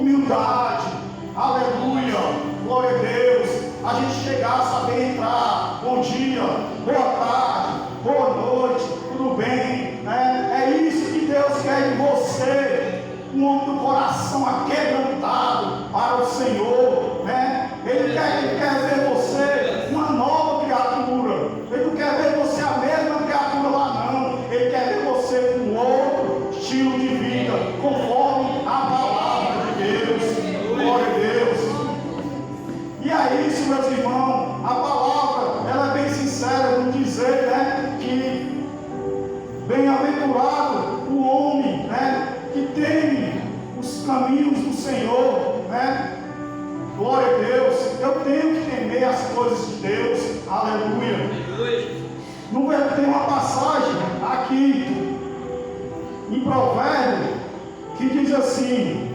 humildade, aleluia, glória a Deus, a gente chegar, saber entrar, bom dia, boa tarde, boa noite, tudo bem, né? É isso que Deus quer de você, um homem do coração aquebrantado para o Senhor, né? Ele quer ver você uma nova criatura, Ele não quer ver você a mesma criatura lá não, Ele quer ver você com outro estilo de vida, conforme a palavra de Deus, glória a Deus. E é isso, meus irmãos, a palavra, ela é bem sincera no dizer, né, que bem-aventurado o homem, né, que teme os caminhos do Senhor, né, glória a Deus. Eu tenho que temer as coisas de Deus, aleluia. Tem uma passagem aqui em Provérbios que diz assim: